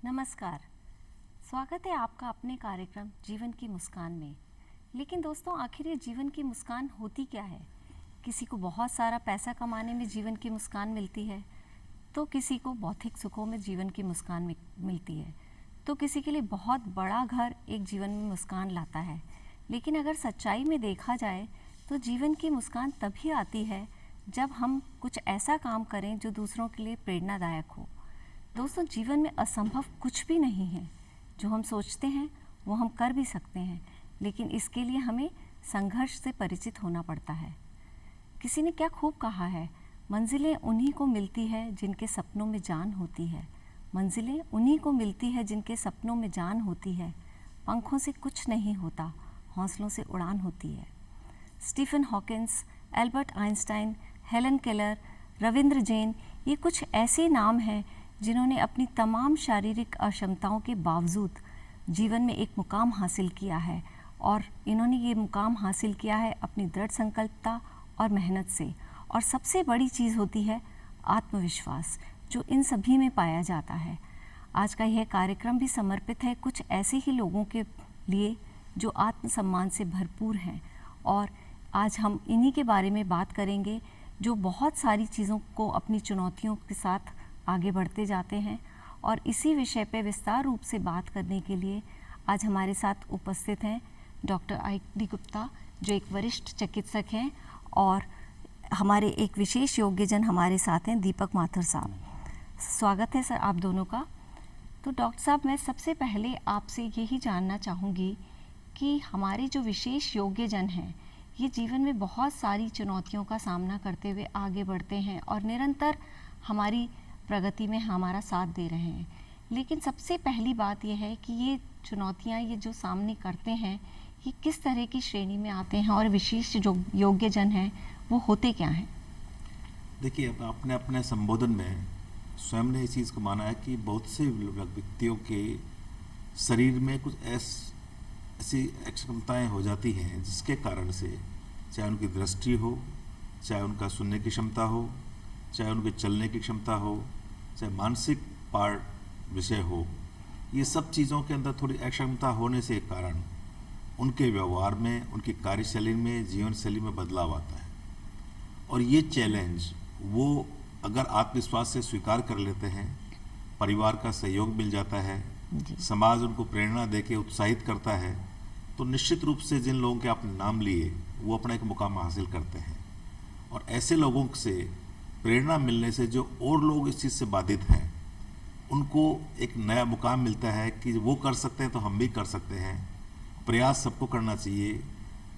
नमस्कार। स्वागत है आपका अपने कार्यक्रम जीवन की मुस्कान में। लेकिन दोस्तों, आखिर ये जीवन की मुस्कान होती क्या है? किसी को बहुत सारा पैसा कमाने में जीवन की मुस्कान मिलती है, तो किसी को भौतिक सुखों में जीवन की मुस्कान मिलती है, तो किसी के लिए बहुत बड़ा घर एक जीवन में मुस्कान लाता है। लेकिन अगर सच्चाई में देखा जाए तो जीवन की मुस्कान तभी आती है जब हम कुछ ऐसा काम करें जो दूसरों के लिए प्रेरणादायक हो। दोस्तों, जीवन में असंभव कुछ भी नहीं है। जो हम सोचते हैं वो हम कर भी सकते हैं, लेकिन इसके लिए हमें संघर्ष से परिचित होना पड़ता है। किसी ने क्या खूब कहा है, मंजिलें उन्हीं को मिलती है जिनके सपनों में जान होती है। मंजिलें उन्हीं को मिलती है जिनके सपनों में जान होती है। पंखों से कुछ नहीं होता, हौसलों से उड़ान होती है। Stephen Hawkins, Albert Einstein, Helen Keller, Ravindra Jain, ये कुछ ऐसे नाम हैं जिन्होंने अपनी तमाम शारीरिक अक्षमताओं के बावजूद जीवन में एक मुकाम हासिल किया है, और इन्होंने ये मुकाम हासिल किया है अपनी दृढ़ संकल्पता और मेहनत से। और सबसे बड़ी चीज़ होती है आत्मविश्वास, जो इन सभी में पाया जाता है। आज का यह कार्यक्रम भी समर्पित है कुछ ऐसे ही लोगों के लिए जो आत्मसम्मान से भरपूर हैं, और आज हम इन्हीं के बारे में बात करेंगे जो बहुत सारी चीज़ों को अपनी चुनौतियों के साथ आगे बढ़ते जाते हैं। और इसी विषय पे विस्तार रूप से बात करने के लिए आज हमारे साथ उपस्थित हैं डॉक्टर आई.डी. गुप्ता, जो एक वरिष्ठ चिकित्सक हैं, और हमारे एक विशेष योग्यजन हमारे साथ हैं दीपक माथुर साहब। स्वागत है सर आप दोनों का। तो डॉक्टर साहब, मैं सबसे पहले आपसे यही जानना चाहूँगी कि हमारे जो विशेष योग्यजन हैं, ये जीवन में बहुत सारी चुनौतियों का सामना करते हुए आगे बढ़ते हैं और निरंतर हमारी प्रगति में हमारा साथ दे रहे हैं। लेकिन सबसे पहली बात यह है कि ये चुनौतियाँ ये जो सामने करते हैं, ये किस तरह की श्रेणी में आते हैं, और विशेष जो योग्यजन हैं वो होते क्या हैं? देखिए, अब आपने अपने संबोधन में स्वयं ने इस चीज़ को माना है कि बहुत से व्यक्तियों के शरीर में कुछ ऐसी क्षमताएँ हो जाती हैं जिसके कारण से, चाहे उनकी दृष्टि हो, चाहे उनका सुनने की क्षमता हो, चाहे उनके चलने की क्षमता हो, चाहे मानसिक पार्ट विषय हो, ये सब चीज़ों के अंदर थोड़ी अक्षमता होने से कारण उनके व्यवहार में, उनकी कार्यशैली में, जीवन शैली में बदलाव आता है। और ये चैलेंज वो अगर आत्मविश्वास से स्वीकार कर लेते हैं, परिवार का सहयोग मिल जाता है, समाज उनको प्रेरणा देके उत्साहित करता है, तो निश्चित रूप से जिन लोगों के आपने नाम लिए वो अपना एक मुकाम हासिल करते हैं। और ऐसे लोगों से प्रेरणा मिलने से जो और लोग इस चीज़ से बाधित हैं, उनको एक नया मुकाम मिलता है कि वो कर सकते हैं तो हम भी कर सकते हैं। प्रयास सबको करना चाहिए,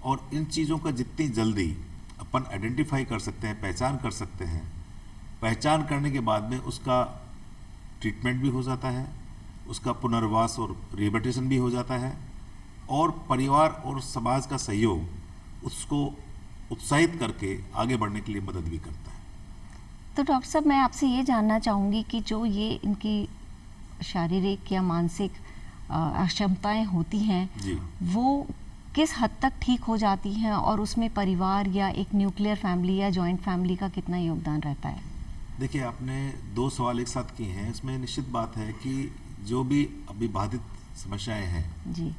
और इन चीज़ों का जितनी जल्दी अपन आइडेंटिफाई कर सकते हैं, पहचान कर सकते हैं, पहचान करने के बाद में उसका ट्रीटमेंट भी हो जाता है, उसका पुनर्वास और रिहेबिलिटेशन भी हो जाता है, और परिवार और समाज का सहयोग उसको उत्साहित करके आगे बढ़ने के लिए मदद भी करता है। तो डॉक्टर साहब, मैं आपसे ये जानना चाहूँगी कि जो ये इनकी शारीरिक या मानसिक अक्षमताएं होती हैं, वो किस हद तक ठीक हो जाती हैं, और उसमें परिवार या एक न्यूक्लियर फैमिली या जॉइंट फैमिली का कितना योगदान रहता है? देखिए, आपने दो सवाल एक साथ किए हैं। इसमें निश्चित बात है कि जो भी अभी बाधित समस्याएं हैं जी,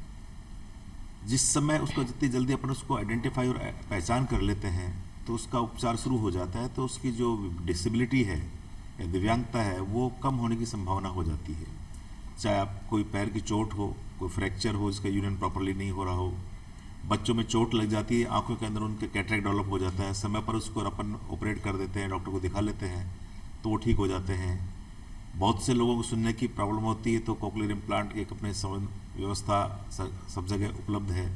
जिस समय उसको जितनी जल्दी अपन उसको आइडेंटिफाई और पहचान कर लेते हैं तो उसका उपचार शुरू हो जाता है, तो उसकी जो डिसेबिलिटी है या दिव्यांगता है वो कम होने की संभावना हो जाती है। चाहे आप कोई पैर की चोट हो, कोई फ्रैक्चर हो, जिसका यूरिन प्रॉपरली नहीं हो रहा हो, बच्चों में चोट लग जाती है, आंखों के अंदर उनके कैटरेक्ट डेवलप हो जाता है, समय पर उसको अपन ऑपरेट कर देते हैं, डॉक्टर को दिखा लेते हैं तो वो ठीक हो जाते हैं। बहुत से लोगों को सुनने की प्रॉब्लम होती है, तो कोक्लियर इम्प्लांट की एक अपने व्यवस्था सब जगह उपलब्ध है,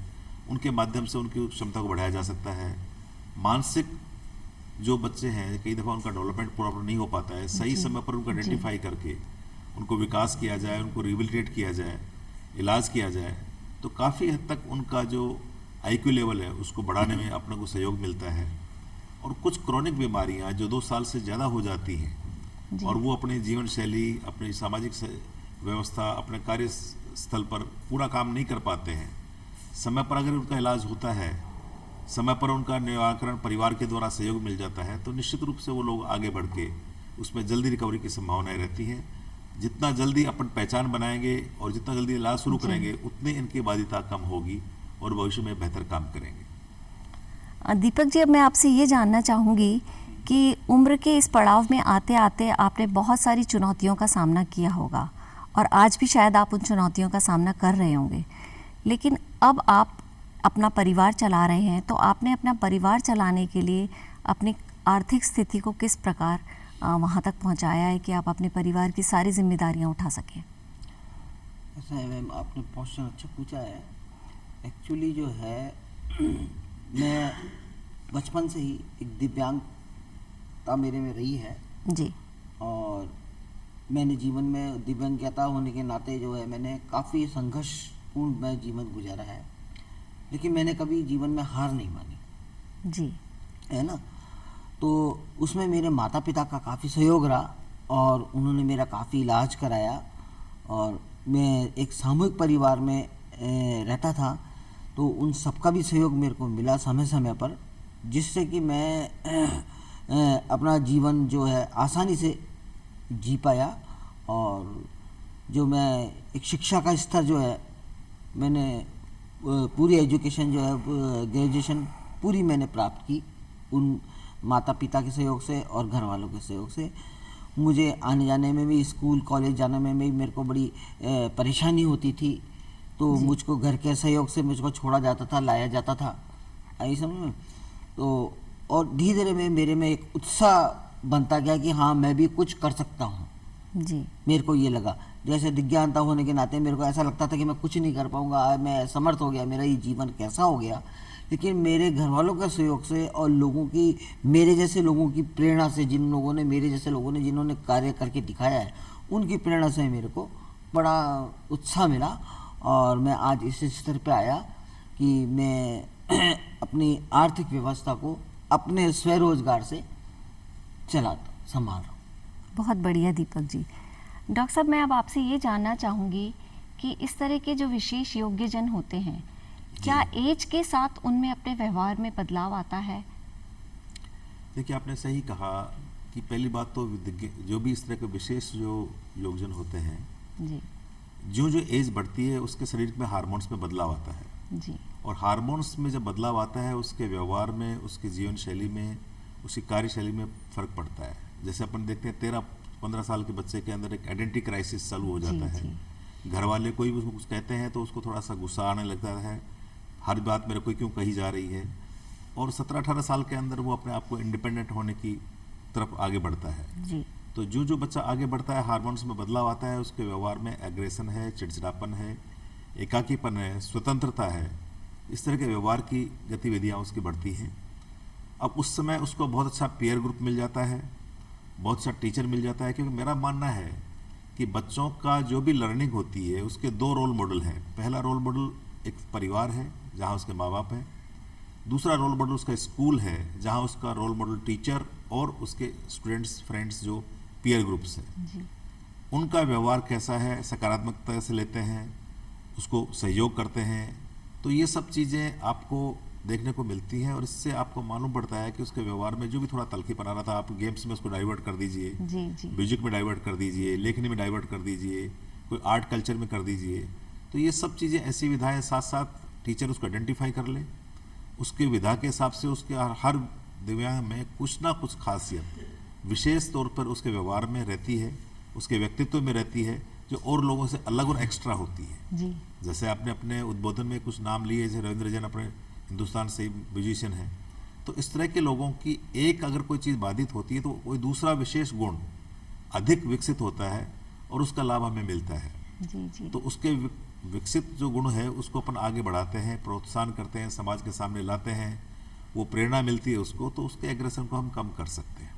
उनके माध्यम से उनकी क्षमता को बढ़ाया जा सकता है। मानसिक जो बच्चे हैं, कई दफ़ा उनका डेवलपमेंट प्रॉपर नहीं हो पाता है, सही समय पर उनको आइडेंटिफाई करके उनको विकास किया जाए, उनको रिहेबिलिटेट किया जाए, इलाज किया जाए, तो काफ़ी हद तक उनका जो IQ लेवल है उसको बढ़ाने में अपने को सहयोग मिलता है। और कुछ क्रॉनिक बीमारियां जो 2 साल से ज़्यादा हो जाती हैं और वो अपनी जीवन शैली, अपनी सामाजिक व्यवस्था, अपने कार्यस्थल पर पूरा काम नहीं कर पाते हैं, समय पर अगर उनका इलाज होता है, समय पर उनका निराकरण परिवार के द्वारा सहयोग मिल जाता है, तो निश्चित रूप से वो लोग आगे बढ़ के उसमें जल्दी रिकवरी की संभावनाएं रहती हैं। जितना जल्दी अपन पहचान बनाएंगे और जितना जल्दी इलाज शुरू जी। करेंगे, उतने इनकी बाध्यता कम होगी और भविष्य में बेहतर काम करेंगे। दीपक जी, अब मैं आपसे ये जानना चाहूँगी कि उम्र के इस पड़ाव में आते आते आपने बहुत सारी चुनौतियों का सामना किया होगा और आज भी शायद आप उन चुनौतियों का सामना कर रहे होंगे, लेकिन अब आप अपना परिवार चला रहे हैं, तो आपने अपना परिवार चलाने के लिए अपनी आर्थिक स्थिति को किस प्रकार वहाँ तक पहुँचाया है कि आप अपने परिवार की सारी जिम्मेदारियाँ उठा सकें? ऐसा है मैम, आपने क्वेश्चन अच्छा पूछा है। एक्चुअली जो है मैं बचपन से ही एक दिव्यांगता मेरे में रही है जी। और मैंने जीवन में दिव्यांगता होने के नाते जो है मैंने काफ़ी संघर्षपूर्ण मैं जीवन गुजारा है, लेकिन मैंने कभी जीवन में हार नहीं मानी, जी। है ना। तो उसमें मेरे माता पिता का काफ़ी सहयोग रहा और उन्होंने मेरा काफ़ी इलाज कराया और मैं एक सामूहिक परिवार में रहता था, तो उन सबका भी सहयोग मेरे को मिला समय समय पर, जिससे कि मैं अपना जीवन जो है आसानी से जी पाया। और जो मैं एक शिक्षा का स्तर जो है मैंने पूरी एजुकेशन जो है ग्रेजुएशन पूरी मैंने प्राप्त की उन माता पिता के सहयोग से और घर वालों के सहयोग से। मुझे आने जाने में भी, स्कूल कॉलेज जाने में भी मेरे को बड़ी परेशानी होती थी, तो मुझको घर के सहयोग से मुझको छोड़ा जाता था, लाया जाता था, आई समझ में। तो और धीरे धीरे में मेरे में एक उत्साह बनता गया कि हाँ मैं भी कुछ कर सकता हूँ। जी। मेरे को ये लगा, जैसे दिव्यांगता होने के नाते मेरे को ऐसा लगता था कि मैं कुछ नहीं कर पाऊंगा, मैं समर्थ हो गया, मेरा ये जीवन कैसा हो गया। लेकिन मेरे घर वालों के सहयोग से और लोगों की, मेरे जैसे लोगों की प्रेरणा से, जिन लोगों ने, मेरे जैसे लोगों ने जिन्होंने कार्य करके दिखाया है, उनकी प्रेरणा से मेरे को बड़ा उत्साह मिला और मैं आज इस स्तर पे आया कि मैं अपनी आर्थिक व्यवस्था को अपने स्वरोजगार से चलाता, संभाल रहा हूँ। बहुत बढ़िया दीपक जी। डॉक्टर साहब, मैं अब आपसे ये जानना चाहूँगी कि इस तरह के जो विशेष योग्यजन होते हैं, क्या एज के साथ उनमें अपने व्यवहार में बदलाव आता है? देखिए, आपने सही कहा कि पहली बात तो जो भी इस तरह के विशेष जो योगजन होते हैं, जी। जो जो एज बढ़ती है उसके शरीर में हार्मोन्स में बदलाव आता है। जी। और हार्मोन्स में जब बदलाव आता है, उसके व्यवहार में, उसकी जीवन शैली में, उसकी कार्यशैली में फ़र्क पड़ता है। जैसे अपन देखते हैं 13-15 साल के बच्चे के अंदर एक आइडेंटिटी क्राइसिस चालू हो जाता है। घर वाले कोई भी उसको कुछ कहते हैं तो उसको थोड़ा सा गुस्सा आने लगता है, हर बात मेरे को क्यों कही जा रही है। और 17-18 साल के अंदर वो अपने आप को इंडिपेंडेंट होने की तरफ आगे बढ़ता है। जी। तो जो जो बच्चा आगे बढ़ता है, हार्मोन्स में बदलाव आता है, उसके व्यवहार में एग्रेशन है, चिड़चिड़ापन है, एकाकीपन है, स्वतंत्रता है, इस तरह के व्यवहार की गतिविधियाँ उसकी बढ़ती हैं। अब उस समय उसको बहुत अच्छा पीयर ग्रुप मिल जाता है, बहुत अच्छा टीचर मिल जाता है, क्योंकि मेरा मानना है कि बच्चों का जो भी लर्निंग होती है उसके 2 रोल मॉडल हैं। पहला रोल मॉडल एक परिवार है जहाँ उसके माँ बाप हैं, दूसरा रोल मॉडल उसका स्कूल है जहाँ उसका रोल मॉडल टीचर और उसके स्टूडेंट्स, फ्रेंड्स जो पीयर ग्रुप्स हैं, जी। उनका व्यवहार कैसा है, सकारात्मकता से लेते हैं, उसको सहयोग करते हैं। तो ये सब चीज़ें आपको देखने को मिलती हैं और इससे आपको मालूम पड़ता है कि उसके व्यवहार में जो भी थोड़ा तलखीपन आ रहा था, आप गेम्स में उसको डाइवर्ट कर दीजिए, जी। जी। म्यूजिक में डाइवर्ट कर दीजिए, लेखनी में डाइवर्ट कर दीजिए, कोई आर्ट कल्चर में कर दीजिए। तो ये सब चीज़ें ऐसी विधाएं साथ साथ टीचर उसको आइडेंटिफाई कर ले, उसके विधा के हिसाब से उसके हर दिव्यांग में कुछ ना कुछ खासियत विशेष तौर पर उसके व्यवहार में रहती है, उसके व्यक्तित्व में रहती है, जो और लोगों से अलग और एक्स्ट्रा होती है। जी। जैसे आपने अपने उद्बोधन में कुछ नाम लिए, जैसे रविंद्र जैन अपने हिंदुस्तान से म्यूजिशियन हैं, तो इस तरह के लोगों की एक अगर कोई चीज़ बाधित होती है तो कोई दूसरा विशेष गुण अधिक विकसित होता है और उसका लाभ हमें मिलता है। जी। जी। तो उसके विकसित जो गुण है उसको अपन आगे बढ़ाते हैं, प्रोत्साहन करते हैं, समाज के सामने लाते हैं, वो प्रेरणा मिलती है उसको, तो उसके एग्रेशन को हम कम कर सकते हैं।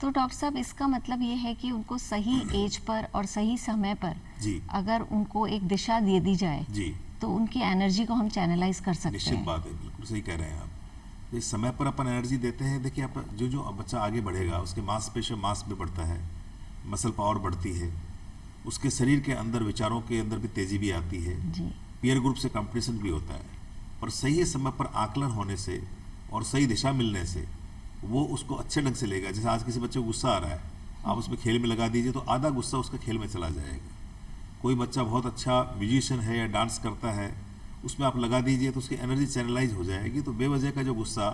तो डॉक्टर साहब, इसका मतलब ये है कि उनको सही एज पर और सही समय पर जी अगर उनको एक दिशा दे दी जाए जी, तो उनकी एनर्जी को हम चैनलाइज कर सकते निश्चित हैं। बात है, बिल्कुल सही कह रहे हैं आप। इस समय पर अपन एनर्जी देते हैं। देखिए, आप जो जो बच्चा आगे बढ़ेगा उसके मांसपेशियों मांस भी बढ़ता है, मसल पावर बढ़ती है, उसके शरीर के अंदर, विचारों के अंदर भी तेजी भी आती है, जी। पीयर ग्रुप से कंपटीशन भी होता है। और सही समय पर आकलन होने से और सही दिशा मिलने से वो उसको अच्छे ढंग से लेगा। जैसे आज किसी बच्चे को गुस्सा आ रहा है, आप उसमें खेल में लगा दीजिए तो आधा गुस्सा उसका खेल में चला जाएगा। कोई बच्चा बहुत अच्छा म्यूजिशियन है या डांस करता है, उसमें आप लगा दीजिए तो उसकी एनर्जी चैनलाइज हो जाएगी, तो बेवजह का जो गुस्सा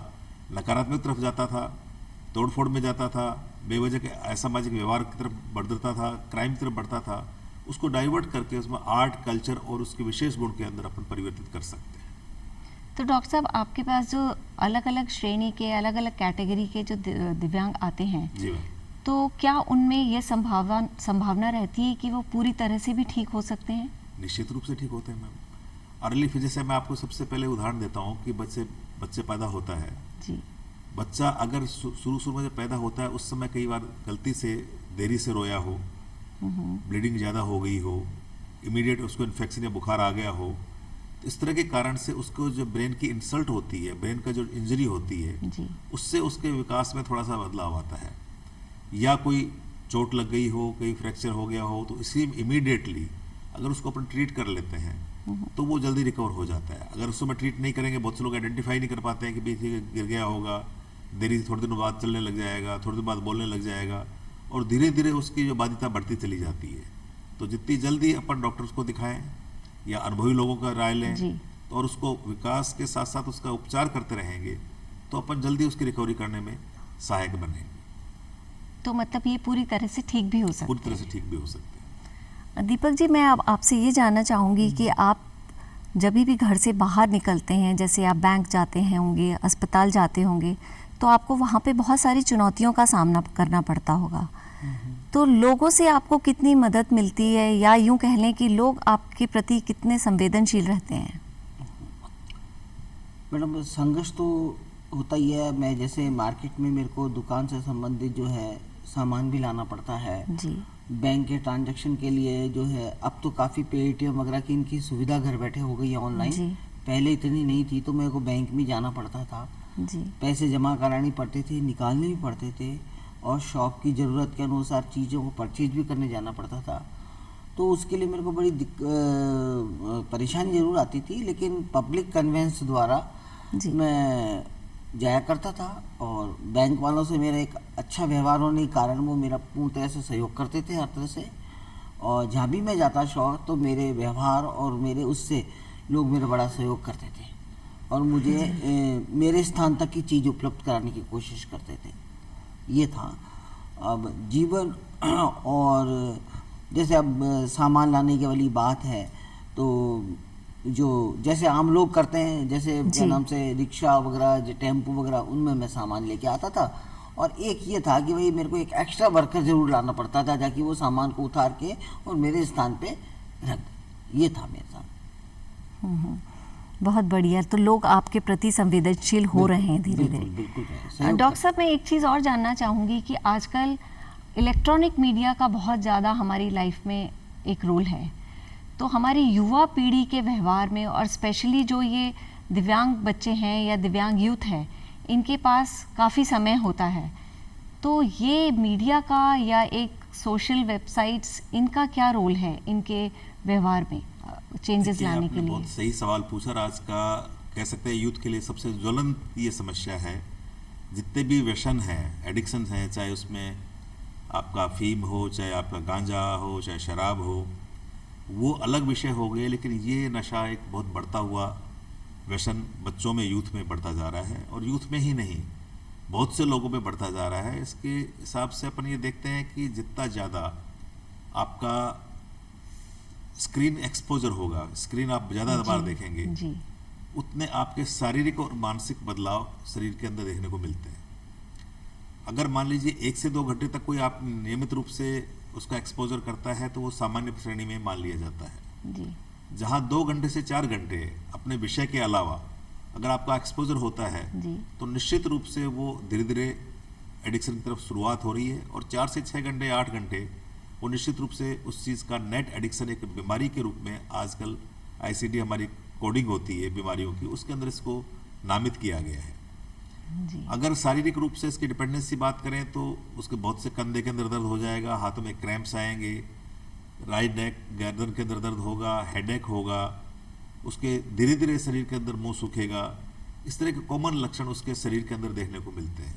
नकारात्मक तरफ जाता था, तोड़फोड़ में जाता था, बेवजह के असामाजिक व्यवहार की तरफ बढ़ता था, क्राइम की तरफ बढ़ता था, उसको डाइवर्ट करके उसमें आर्ट, कल्चर और उसके विशेष गुण के अंदर अपन परिवर्तित कर सकते हैं। तो डॉक्टर साहब, आपके पास जो अलग अलग श्रेणी के, अलग अलग कैटेगरी के जो दिव्यांग आते हैं, जी मैम। तो क्या उनमें ये संभावना रहती है कि वो पूरी तरह से भी ठीक हो सकते हैं? निश्चित रूप से ठीक होते हैं मैम। अर्ली फिजिक्स से मैं आपको सबसे पहले उदाहरण देता हूँ कि बच्चे पैदा होता है जी। बच्चा अगर शुरू में जब पैदा होता है उस समय कई बार गलती से देरी से रोया हो, ब्लीडिंग ज़्यादा हो गई हो, इमीडिएट उसको इन्फेक्शन या बुखार आ गया हो, तो इस तरह के कारण से उसको जो ब्रेन की इंसल्ट होती है, ब्रेन का जो इंजरी होती है जी। उससे उसके विकास में थोड़ा सा बदलाव आता है। या कोई चोट लग गई हो, कोई फ्रैक्चर हो गया हो, तो इसी इमीडिएटली अगर उसको अपन ट्रीट कर लेते हैं तो वो जल्दी रिकवर हो जाता है। अगर उसको मैं ट्रीट नहीं करेंगे, बहुत से लोग आइडेंटिफाई नहीं कर पाते हैं कि पीछे गिर गया होगा, देरी थोड़े दिनों बाद चलने लग जाएगा, थोड़े दिन बाद बोलने लग जाएगा, और धीरे धीरे उसकी जो बाध्यता बढ़ती चली जाती है। तो जितनी जल्दी अपन डॉक्टर्स को दिखाएं या अनुभवी लोगों का राय लें तो और उसको विकास के साथ साथ उसका उपचार करते रहेंगे तो अपन जल्दी उसकी रिकवरी करने में सहायक बनेंगे। तो मतलब ये पूरी तरह से ठीक भी हो सकते हैं? पूरी तरह से ठीक भी हो सकते हैं। दीपक जी, मैं अब आपसे ये जानना चाहूँगी कि आप जब भी घर से बाहर निकलते हैं, जैसे आप बैंक जाते हैं होंगे, अस्पताल जाते होंगे, तो आपको वहाँ पे बहुत सारी चुनौतियों का सामना करना पड़ता होगा। तो लोगों से आपको कितनी मदद मिलती है, या यूँ कह लें कि लोग आपके प्रति कितने संवेदनशील रहते हैं? मैडम, संघर्ष तो होता ही है। मैं जैसे मार्केट में मेरे को दुकान से संबंधित जो है सामान भी लाना पड़ता है जी। बैंक के ट्रांजैक्शन के लिए जो है अब तो काफ़ी पेटीएम वगैरह की इनकी सुविधा घर बैठे हो गई है ऑनलाइन। पहले इतनी नहीं थी, तो मेरे को बैंक में जाना पड़ता था जी। पैसे जमा कराने पड़ते थे, निकालने भी पड़ते थे, और शॉप की ज़रूरत के अनुसार चीज़ों को परचेज भी करने जाना पड़ता था। तो उसके लिए मेरे को बड़ी परेशानी ज़रूर आती थी, लेकिन पब्लिक कन्वेंस द्वारा मैं जाया करता था, और बैंक वालों से मेरा एक अच्छा व्यवहार होने के कारण वो मेरा पूर्ण तरह से सहयोग करते थे हर तरह से। और जहाँ भी मैं जाता शॉप, तो मेरे व्यवहार और मेरे उससे लोग मेरा बड़ा सहयोग करते थे और मुझे मेरे स्थान तक की चीज़ उपलब्ध कराने की कोशिश करते थे। ये था। अब जीवन और जैसे अब सामान लाने की वाली बात है, तो जो जैसे आम लोग करते हैं, जैसे क्या नाम से रिक्शा वगैरह, टेम्पो वगैरह, उनमें मैं सामान लेके आता था। और एक ये था कि भाई मेरे को एक एक्स्ट्रा वर्कर ज़रूर लाना पड़ता था, ताकि वो सामान को उतार के और मेरे स्थान पे रख दे। ये था मेरे साथ। बहुत बढ़िया। तो लोग आपके प्रति संवेदनशील हो रहे हैं धीरे धीरे। बिल्कुल। डॉक्टर साहब, मैं एक चीज़ और जानना चाहूँगी कि आजकल इलेक्ट्रॉनिक मीडिया का बहुत ज़्यादा हमारी लाइफ में एक रोल है। तो हमारी युवा पीढ़ी के व्यवहार में, और स्पेशली जो ये दिव्यांग बच्चे हैं या दिव्यांग यूथ है, इनके पास काफ़ी समय होता है, तो ये मीडिया का या एक सोशल वेबसाइट्स, इनका क्या रोल है इनके व्यवहार में चेंजेस लाने के लिए? बहुत सही सवाल पूछा। आज का कह सकते हैं यूथ के लिए सबसे ज्वलंत ये समस्या है। जितने भी व्यसन हैं, एडिक्शन हैं, चाहे उसमें आपका अफीम हो, चाहे आपका गांजा हो, चाहे शराब हो, वो अलग विषय हो गए, लेकिन ये नशा एक बहुत बढ़ता हुआ व्यसन बच्चों में, यूथ में बढ़ता जा रहा है, और यूथ में ही नहीं, बहुत से लोगों में बढ़ता जा रहा है। इसके हिसाब से अपन ये देखते हैं कि जितना ज़्यादा आपका स्क्रीन एक्सपोजर होगा, स्क्रीन आप ज़्यादा बार देखेंगे जी, उतने आपके शारीरिक और मानसिक बदलाव शरीर के अंदर देखने को मिलते हैं। अगर मान लीजिए 1 से 2 घंटे तक कोई आप नियमित रूप से उसका एक्सपोजर करता है, तो वो सामान्य श्रेणी में मान लिया जाता है जी। जहाँ 2 घंटे से 4 घंटे अपने विषय के अलावा अगर आपका एक्सपोजर होता है जी। तो निश्चित रूप से वो धीरे धीरे एडिक्शन की तरफ शुरुआत हो रही है। और 4 से 6 घंटे, 8 घंटे वो निश्चित रूप से उस चीज़ का नेट एडिक्शन एक बीमारी के रूप में आजकल ICD हमारी कोडिंग होती है बीमारियों की, उसके अंदर इसको नामित किया गया है जी। अगर शारीरिक रूप से इसकी डिपेंडेंसी बात करें तो उसके बहुत से कंधे के अंदर दर्द हो जाएगा, हाथों में क्रैम्प्स आएंगे, राइट नेक, गर्दन के अंदर दर्द होगा, हेडेक होगा, उसके धीरे धीरे शरीर के अंदर मुंह सूखेगा। इस तरह के कॉमन लक्षण उसके शरीर के अंदर देखने को मिलते हैं।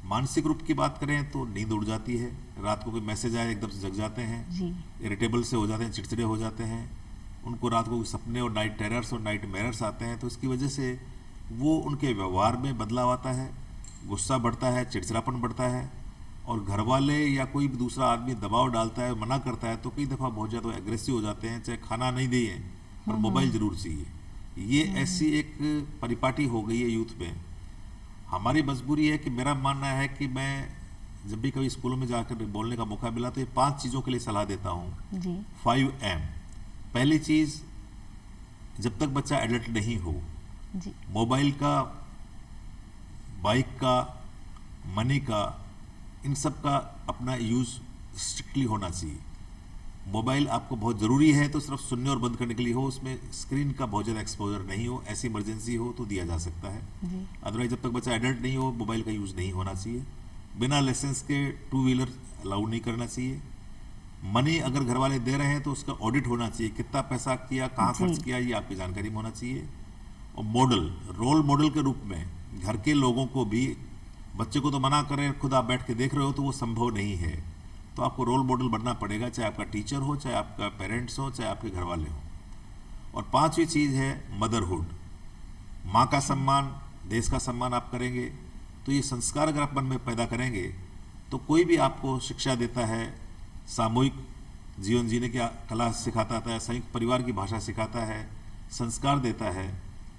मानसिक रूप की बात करें तो नींद उड़ जाती है, रात को कोई मैसेज आए एकदम से जग जाते हैं, जी। इरिटेबल से हो जाते हैं, चिड़चिड़े हो जाते हैं, उनको रात को सपने और नाइट टेरर्स और नाइट मेरर्स आते हैं। तो इसकी वजह से वो उनके व्यवहार में बदलाव आता है, गुस्सा बढ़ता है, चिड़चिड़ापन बढ़ता है, और घर वाले या कोई भी दूसरा आदमी दबाव डालता है, मना करता है, तो कई दफ़ा बहुत ज़्यादा एग्रेसिव हो जाते हैं, चाहे खाना नहीं दिए पर मोबाइल ज़रूर चाहिए। ये ऐसी एक परिपाटी हो गई है यूथ में। हमारी मजबूरी है कि मेरा मानना है कि मैं जब भी कभी स्कूलों में जाकर बोलने का मौका मिला तो ये 5 चीज़ों के लिए सलाह देता हूँ। जी। 5M। पहली चीज़, जब तक बच्चा एडल्ट नहीं हो, जी। मोबाइल का, बाइक का, मनी का, इन सब का अपना यूज़ स्ट्रिक्टली होना चाहिए। मोबाइल आपको बहुत ज़रूरी है तो सिर्फ सुनने और बंद करने के लिए हो, उसमें स्क्रीन का बहुत ज़्यादा एक्सपोजर नहीं हो, ऐसी इमरजेंसी हो तो दिया जा सकता है। जी। अदरवाइज जब तक बच्चा एडल्ट नहीं हो मोबाइल का यूज़ नहीं होना चाहिए। बिना लाइसेंस के 2 व्हीलर अलाउ नहीं करना चाहिए। मनी अगर घर वाले दे रहे हैं तो उसका ऑडिट होना चाहिए, कितना पैसा किया, कहाँ जी। खर्च किया, ये आपकी जानकारी में होना चाहिए। और मॉडल, रोल मॉडल के रूप में घर के लोगों को भी, बच्चे को तो मना करें, खुद आप बैठ के देख रहे हो तो वो संभव नहीं है, तो आपको रोल मॉडल बनना पड़ेगा, चाहे आपका टीचर हो, चाहे आपका पेरेंट्स हो, चाहे आपके घर वाले हो। और 5वीं चीज़ है मदरहुड। माँ का सम्मान, देश का सम्मान आप करेंगे तो ये संस्कार अगर आप मन में पैदा करेंगे तो कोई भी आपको शिक्षा देता है, सामूहिक जीवन जीने की कला सिखाता है, संयुक्त परिवार की भाषा सिखाता है, संस्कार देता है,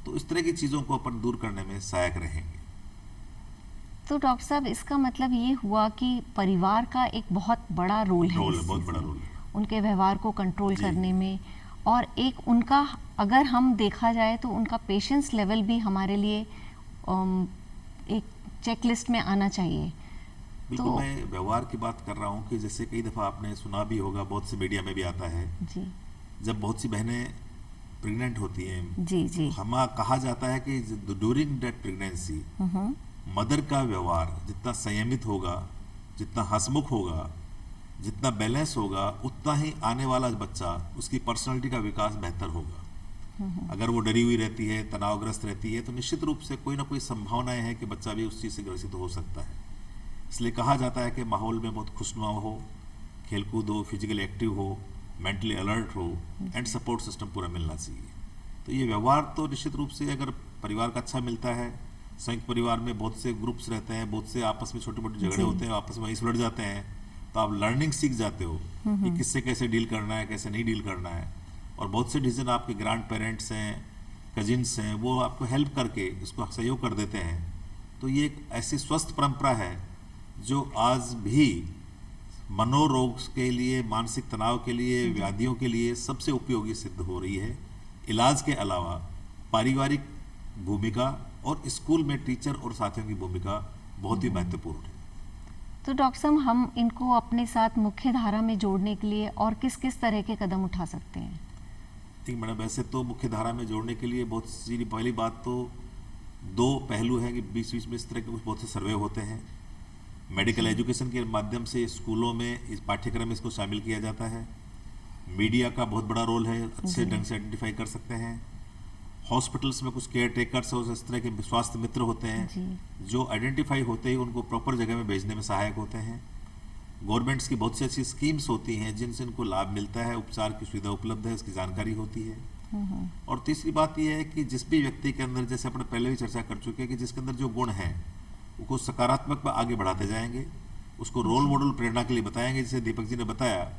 तो इस तरह की चीज़ों को अपन दूर करने में सहायक रहेंगे। तो डॉक्टर साहब, इसका मतलब ये हुआ कि परिवार का एक बहुत बड़ा रोल है इस बहुत चीज़ बड़ा में, रोल है। उनके व्यवहार को कंट्रोल जी। करने में, और एक उनका, अगर हम देखा जाए तो उनका पेशेंस लेवल भी हमारे लिए एक चेकलिस्ट में आना चाहिए। बिल्कुल, तो मैं व्यवहार की बात कर रहा हूँ कि जैसे कई दफ़ा आपने सुना भी होगा, बहुत से मीडिया में भी आता है, जी। जब बहुत सी बहनें प्रेग्नेंट होती हैं, जी। जी। कहा जाता है कि ड्यूरिंग दैट प्रेगनेंसी मदर का व्यवहार जितना संयमित होगा, जितना हंसमुख होगा, जितना बैलेंस होगा, उतना ही आने वाला बच्चा, उसकी पर्सनालिटी का विकास बेहतर होगा। अगर वो डरी हुई रहती है, तनावग्रस्त रहती है, तो निश्चित रूप से कोई ना कोई संभावनाएं हैं कि बच्चा भी उस चीज़ से ग्रसित हो सकता है। इसलिए कहा जाता है कि माहौल में बहुत खुशनुमा हो, खेलकूद हो, फिजिकली एक्टिव हो, मेंटली अलर्ट हो, एंड सपोर्ट सिस्टम पूरा मिलना चाहिए। तो ये व्यवहार तो निश्चित रूप से अगर परिवार का अच्छा मिलता है, संयुक्त परिवार में बहुत से ग्रुप्स रहते हैं, बहुत से आपस में छोटे मोटे झगड़े होते हैं, आपस में वहीं सुलझ जाते हैं, तो आप लर्निंग सीख जाते हो कि किससे कैसे डील करना है, कैसे नहीं डील करना है। और बहुत से डिसीजन आपके ग्रैंड पेरेंट्स हैं, कजिन्स हैं, वो आपको हेल्प करके इसको सहयोग कर देते हैं। तो ये एक ऐसी स्वस्थ परंपरा है जो आज भी मनोरोग के लिए, मानसिक तनाव के लिए, व्याधियों के लिए सबसे उपयोगी सिद्ध हो रही है। इलाज के अलावा पारिवारिक भूमिका और स्कूल में टीचर और साथियों की भूमिका बहुत ही महत्वपूर्ण है। तो डॉक्टर साहब, हम इनको अपने साथ मुख्य धारा में जोड़ने के लिए और किस किस तरह के कदम उठा सकते हैं? ठीक मैडम, वैसे तो मुख्य धारा में जोड़ने के लिए बहुत सी, पहली बात तो 2 पहलू हैं कि बीच बीच में इस तरह के कुछ बहुत से सर्वे होते हैं। मेडिकल एजुकेशन के माध्यम से स्कूलों में इस पाठ्यक्रम में इसको शामिल किया जाता है। मीडिया का बहुत बड़ा रोल है, अच्छे ढंग से आइडेंटिफाई कर सकते हैं। हॉस्पिटल्स में कुछ केयर टेकर्स और इस तरह के स्वास्थ्य मित्र होते हैं जो आइडेंटिफाई होते ही उनको प्रॉपर जगह में भेजने में सहायक होते हैं। गवर्नमेंट्स की बहुत सी अच्छी स्कीम्स होती हैं जिनसे इनको लाभ मिलता है, उपचार की सुविधा उपलब्ध है, इसकी जानकारी होती है। और तीसरी बात यह है कि जिस भी व्यक्ति के अंदर, जैसे अपने पहले भी चर्चा कर चुके हैं, कि जिसके अंदर जो गुण हैं उसको सकारात्मक में आगे बढ़ाते जाएंगे, उसको रोल मॉडल प्रेरणा के लिए बताएंगे। जैसे दीपक जी ने बताया,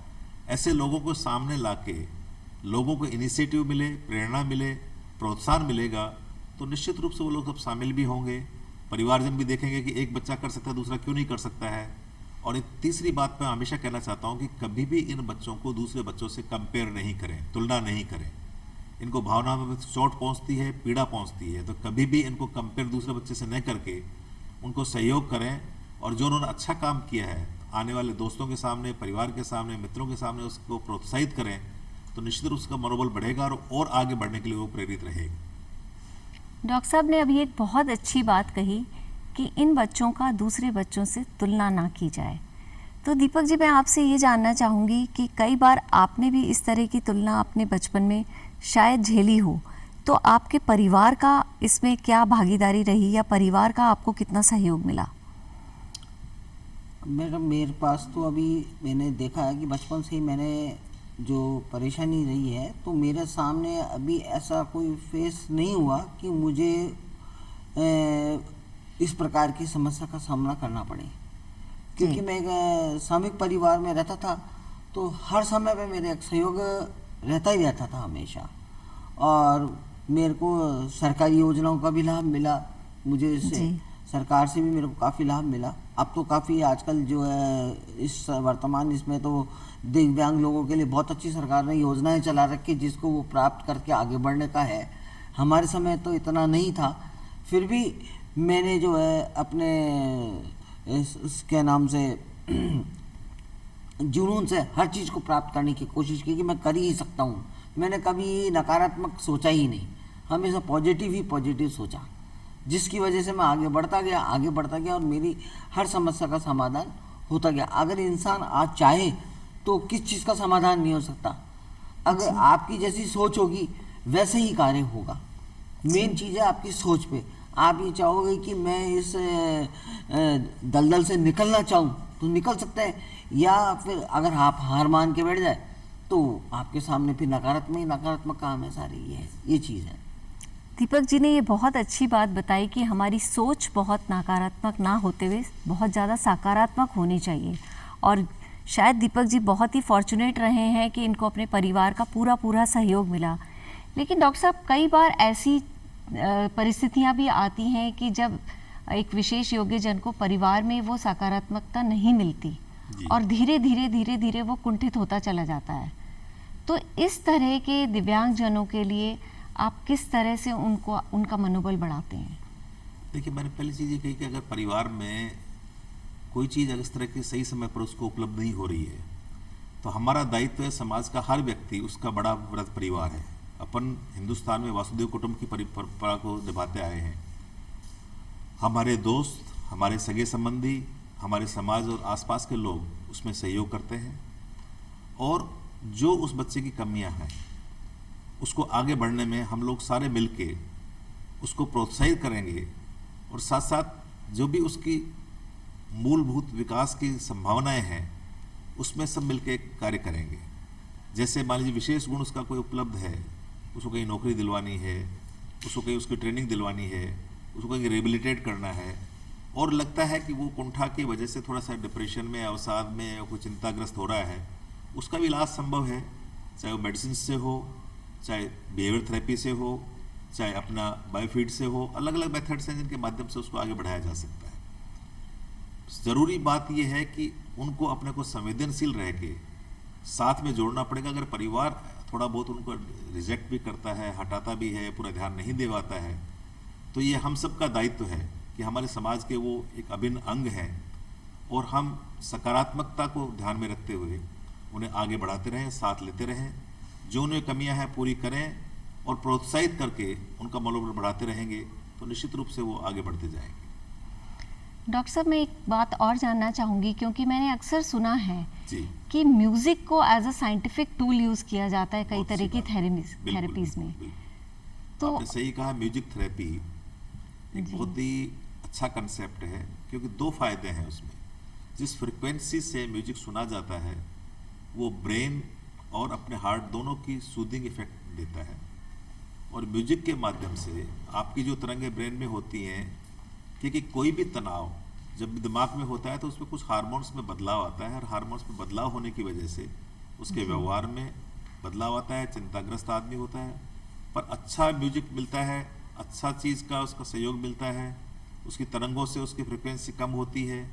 ऐसे लोगों को सामने लाके लोगों को इनिशिएटिव मिले, प्रेरणा मिले, प्रोत्साहन मिलेगा, तो निश्चित रूप से वो लोग अब शामिल भी होंगे। परिवारजन भी देखेंगे कि एक बच्चा कर सकता है, दूसरा क्यों नहीं कर सकता है। और एक तीसरी बात मैं हमेशा कहना चाहता हूँ कि कभी भी इन बच्चों को दूसरे बच्चों से कंपेयर नहीं करें, तुलना नहीं करें। इनको भावना में चोट पहुँचती है, पीड़ा पहुँचती है, तो कभी भी इनको कंपेयर दूसरे बच्चे से न करके उनको सहयोग करें। और जो उन्होंने अच्छा काम किया है, आने वाले दोस्तों के सामने, परिवार के सामने, मित्रों के सामने उसको प्रोत्साहित करें, तो निश्चित रूप से उसका मनोबल बढ़ेगा और आगे बढ़ने के लिए वो प्रेरित रहेगा। डॉक्टर साहब ने अभी एक बहुत अच्छी बात कही कि इन बच्चों का दूसरे बच्चों से तुलना ना की जाए। तो दीपक जी, मैं आपसे ये जानना चाहूँगी कि कई बार आपने भी इस तरह की तुलना अपने बचपन में शायद झेली हो, तो आपके परिवार का इसमें क्या भागीदारी रही या परिवार का आपको कितना सहयोग मिला? मेरे पास तो अभी मैंने देखा है कि बचपन से ही मैंने जो परेशानी रही है, तो मेरे सामने अभी ऐसा कोई फेस नहीं हुआ कि मुझे इस प्रकार की समस्या का सामना करना पड़े। क्योंकि मैं एक सामूहिक परिवार में रहता था, तो हर समय पे मेरे एक सहयोग रहता ही रहता था हमेशा। और मेरे को सरकारी योजनाओं का भी लाभ मिला, मुझे इससे जी। सरकार से भी मेरे को काफ़ी लाभ मिला। अब तो काफ़ी आजकल जो है इस वर्तमान इसमें तो दिव्यांग लोगों के लिए बहुत अच्छी सरकार ने योजनाएं चला रखी, जिसको वो प्राप्त करके आगे बढ़ने का है। हमारे समय तो इतना नहीं था, फिर भी मैंने जो है अपने इसके नाम से जुनून से हर चीज़ को प्राप्त करने की कोशिश की कि मैं कर ही सकता हूँ। मैंने कभी नकारात्मक सोचा ही नहीं, हमेशा पॉजिटिव ही पॉजिटिव सोचा, जिसकी वजह से मैं आगे बढ़ता गया और मेरी हर समस्या का समाधान होता गया। अगर इंसान आज चाहे तो किस चीज़ का समाधान नहीं हो सकता। अगर आपकी जैसी सोच होगी वैसे ही कार्य होगा। मेन चीज़ है आपकी सोच पे। आप ये चाहोगे कि मैं इस दलदल से निकलना चाहूँ तो निकल सकते हैं, या फिर अगर आप हार मान के बैठ जाए तो आपके सामने फिर नकारात्मक का हमेशा रही है। ये चीज़ है। दीपक जी ने ये बहुत अच्छी बात बताई कि हमारी सोच बहुत नकारात्मक ना होते हुए बहुत ज़्यादा सकारात्मक होनी चाहिए। और शायद दीपक जी बहुत ही फॉर्चुनेट रहे हैं कि इनको अपने परिवार का पूरा सहयोग मिला। लेकिन डॉक्टर साहब, कई बार ऐसी परिस्थितियां भी आती हैं कि जब एक विशेष योग्यजन को परिवार में वो सकारात्मकता नहीं मिलती और धीरे धीरे वो कुंठित होता चला जाता है। तो इस तरह के दिव्यांगजनों के लिए आप किस तरह से उनका मनोबल बढ़ाते हैं? देखिए, मैंने पहली चीज़ ये कही कि अगर परिवार में कोई चीज़ अगर इस तरह की सही समय पर उसको उपलब्ध नहीं हो रही है, तो हमारा दायित्व है, समाज का हर व्यक्ति उसका बड़ा वृहद परिवार है। अपन हिंदुस्तान में वासुदेव कुटुंब की परंपरा को निभाते आए हैं। हमारे दोस्त, हमारे सगे संबंधी, हमारे समाज और आसपास के लोग उसमें सहयोग करते हैं, और जो उस बच्चे की कमियां हैं उसको आगे बढ़ने में हम लोग सारे मिलके उसको प्रोत्साहित करेंगे, और साथ साथ जो भी उसकी मूलभूत विकास की संभावनाएं हैं उसमें सब मिलके कार्य करेंगे। जैसे मान लीजिए विशेष गुण उसका कोई उपलब्ध है, उसको कहीं नौकरी दिलवानी है, उसको कहीं उसकी ट्रेनिंग दिलवानी है, उसको कहीं रिहेबिलिटेट करना है, और लगता है कि वो कुंठा की वजह से थोड़ा सा डिप्रेशन में, अवसाद में या कोई चिंताग्रस्त हो रहा है, उसका भी इलाज संभव है। चाहे वो मेडिसिन से हो, चाहे बिहेवियर थेरेपी से हो, चाहे अपना बायोफीड से हो, अलग अलग मेथड्स हैं जिनके माध्यम से उसको आगे बढ़ाया जा सकता है। ज़रूरी बात यह है कि उनको अपने को संवेदनशील रह के साथ में जोड़ना पड़ेगा। अगर परिवार थोड़ा बहुत उनको रिजेक्ट भी करता है, हटाता भी है, पूरा ध्यान नहीं दे पाता है, तो ये हम सब का दायित्व है कि हमारे समाज के वो एक अभिन्न अंग हैं, और हम सकारात्मकता को ध्यान में रखते हुए उन्हें आगे बढ़ाते रहें, साथ लेते रहें, जो उन्हें कमियां हैं पूरी करें, और प्रोत्साहित करके उनका मनोबल बढ़ाते रहेंगे तो निश्चित रूप से वो आगे बढ़ते जाएंगे। डॉक्टर साहब, मैं एक बात और जानना चाहूँगी, क्योंकि मैंने अक्सर सुना है जी, कि म्यूज़िक को as a scientific tool use किया जाता है कई बहुत तरह सी की बात है। बिल्कुल, थेरेपीज़ में। बिल्कुल। तो आपने सही कहा, म्यूजिक थेरेपी एक जी। बहुत ही अच्छा कंसेप्ट है, क्योंकि दो फायदे हैं उसमें। जिस फ्रिक्वेंसी से म्यूजिक सुना जाता है वो ब्रेन और अपने हार्ट दोनों की सूदिंग इफेक्ट देता है, और म्यूजिक के माध्यम से आपकी जो तरंगें ब्रेन में होती हैं, क्योंकि कोई भी तनाव जब दिमाग में होता है तो उसमें कुछ हार्मोन्स में बदलाव आता है, और हार्मोन्स में बदलाव होने की वजह से उसके व्यवहार में बदलाव आता है, चिंताग्रस्त आदमी होता है। पर अच्छा म्यूजिक मिलता है, अच्छा चीज़ का उसका सहयोग मिलता है, उसकी तरंगों से उसकी फ्रिक्वेंसी कम होती है,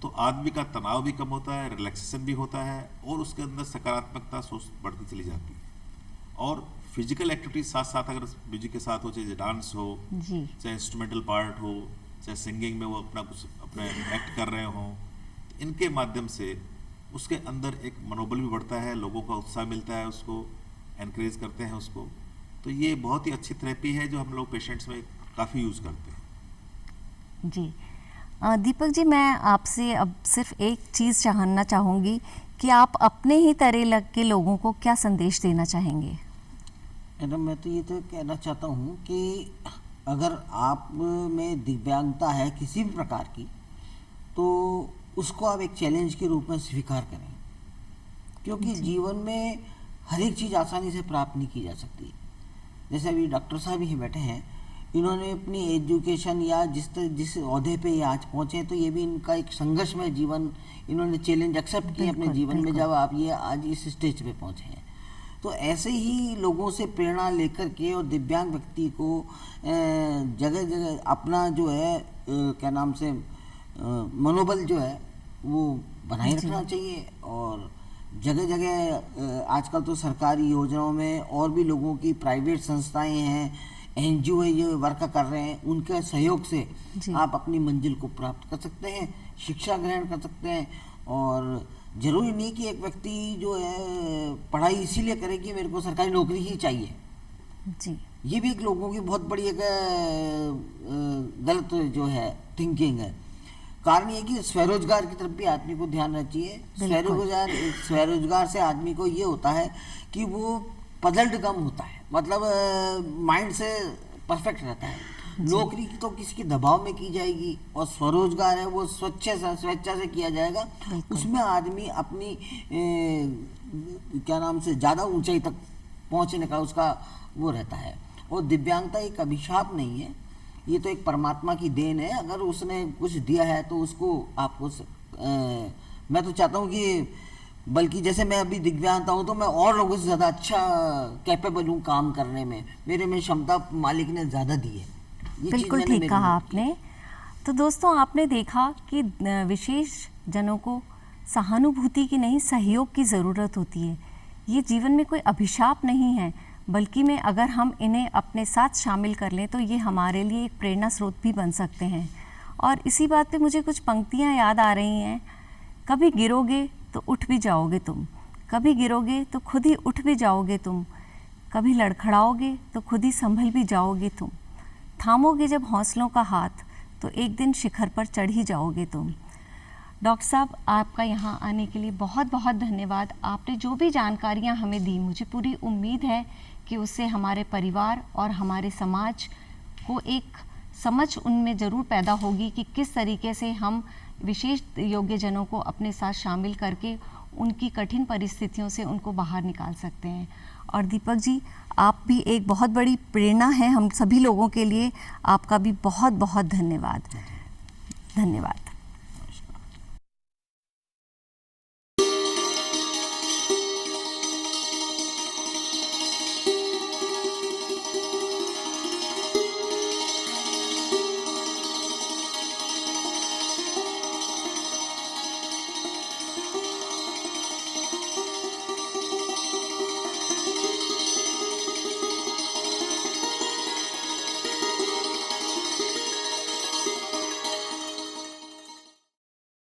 तो आदमी का तनाव भी कम होता है, रिलैक्सेशन भी होता है, और उसके अंदर सकारात्मकता सोच बढ़ती चली जाती है। और फिजिकल एक्टिविटी साथ साथ अगर म्यूजिक के साथ हो, चाहे डांस हो, जी, चाहे इंस्ट्रूमेंटल पार्ट हो, चाहे सिंगिंग में वो अपना कुछ अपने एक्ट कर रहे हों, इनके माध्यम से उसके अंदर एक मनोबल भी बढ़ता है, लोगों का उत्साह मिलता है, उसको एनकरेज करते हैं उसको। तो ये बहुत ही अच्छी थेरेपी है जो हम लोग पेशेंट्स में काफ़ी यूज़ करते हैं। जी। दीपक जी, मैं आपसे अब सिर्फ एक चीज़ जानना चाहूँगी कि आप अपने ही तरह लग के लोगों को क्या संदेश देना चाहेंगे? मैडम, मैं तो ये तो कहना चाहता हूँ कि अगर आप में दिव्यांगता है किसी भी प्रकार की, तो उसको आप एक चैलेंज के रूप में स्वीकार करें, क्योंकि जीवन में हर एक चीज़ आसानी से प्राप्त नहीं की जा सकती। जैसे अभी डॉक्टर साहब ही बैठे हैं, इन्होंने अपनी एजुकेशन या जिस ओहदे पे ये आज पहुँचे, तो ये भी इनका एक संघर्षमय जीवन, इन्होंने चैलेंज एक्सेप्ट किया अपने जीवन में, जब आप ये आज इस स्टेज पे पहुँचे हैं। तो ऐसे ही लोगों से प्रेरणा लेकर के और दिव्यांग व्यक्ति को जगह जगह अपना जो है क्या नाम से मनोबल जो है वो बनाए रखना चाहिए। और जगह जगह आजकल तो सरकारी योजनाओं में और भी लोगों की प्राइवेट संस्थाएं हैं, एनजीओ है जो वर्क कर रहे हैं, उनके सहयोग से आप अपनी मंजिल को प्राप्त कर सकते हैं, शिक्षा ग्रहण कर सकते हैं। और जरूरी नहीं कि एक व्यक्ति जो है पढ़ाई इसीलिए करे कि मेरे को सरकारी नौकरी ही चाहिए जी। ये भी एक लोगों की बहुत बड़ी एक गलत जो है थिंकिंग है। कारण ये कि स्वरोजगार की तरफ भी आदमी को ध्यान रखना चाहिए। स्वरोजगार से आदमी को ये होता है कि वो पजल्ड कम होता है, मतलब माइंड से परफेक्ट रहता है। नौकरी तो किसी के दबाव में की जाएगी, और स्वरोजगार है वो स्वेच्छा से किया जाएगा। उसमें आदमी अपनी क्या नाम से ज़्यादा ऊंचाई तक पहुंचने का उसका वो रहता है। और दिव्यांगता एक अभिशाप नहीं है, ये तो एक परमात्मा की देन है। अगर उसने कुछ दिया है तो उसको आपको मैं तो चाहता हूँ कि बल्कि जैसे मैं अभी दिव्यांगता हूँ तो मैं और लोगों से ज़्यादा अच्छा कैपेबल हूँ काम करने में, मेरे में क्षमता मालिक ने ज़्यादा दी है। बिल्कुल ठीक कहा आपने। तो दोस्तों, आपने देखा कि विशेष जनों को सहानुभूति की नहीं, सहयोग की ज़रूरत होती है। ये जीवन में कोई अभिशाप नहीं है, बल्कि में अगर हम इन्हें अपने साथ शामिल कर लें तो ये हमारे लिए एक प्रेरणा स्रोत भी बन सकते हैं। और इसी बात पे मुझे कुछ पंक्तियाँ याद आ रही हैं। कभी गिरोगे तो उठ भी जाओगे तुम, कभी गिरोगे तो खुद ही उठ भी जाओगे तुम, कभी लड़खड़ाओगे तो खुद ही संभल भी जाओगे तुम, थामोगे जब हौसलों का हाथ तो एक दिन शिखर पर चढ़ ही जाओगे तुम। डॉक्टर साहब, आपका यहाँ आने के लिए बहुत बहुत धन्यवाद। आपने जो भी जानकारियाँ हमें दी, मुझे पूरी उम्मीद है कि उससे हमारे परिवार और हमारे समाज को एक समझ उनमें ज़रूर पैदा होगी कि किस तरीके से हम विशेष योग्यजनों को अपने साथ शामिल करके उनकी कठिन परिस्थितियों से उनको बाहर निकाल सकते हैं। और दीपक जी, आप भी एक बहुत बड़ी प्रेरणा है हम सभी लोगों के लिए। आपका भी बहुत बहुत धन्यवाद। धन्यवाद।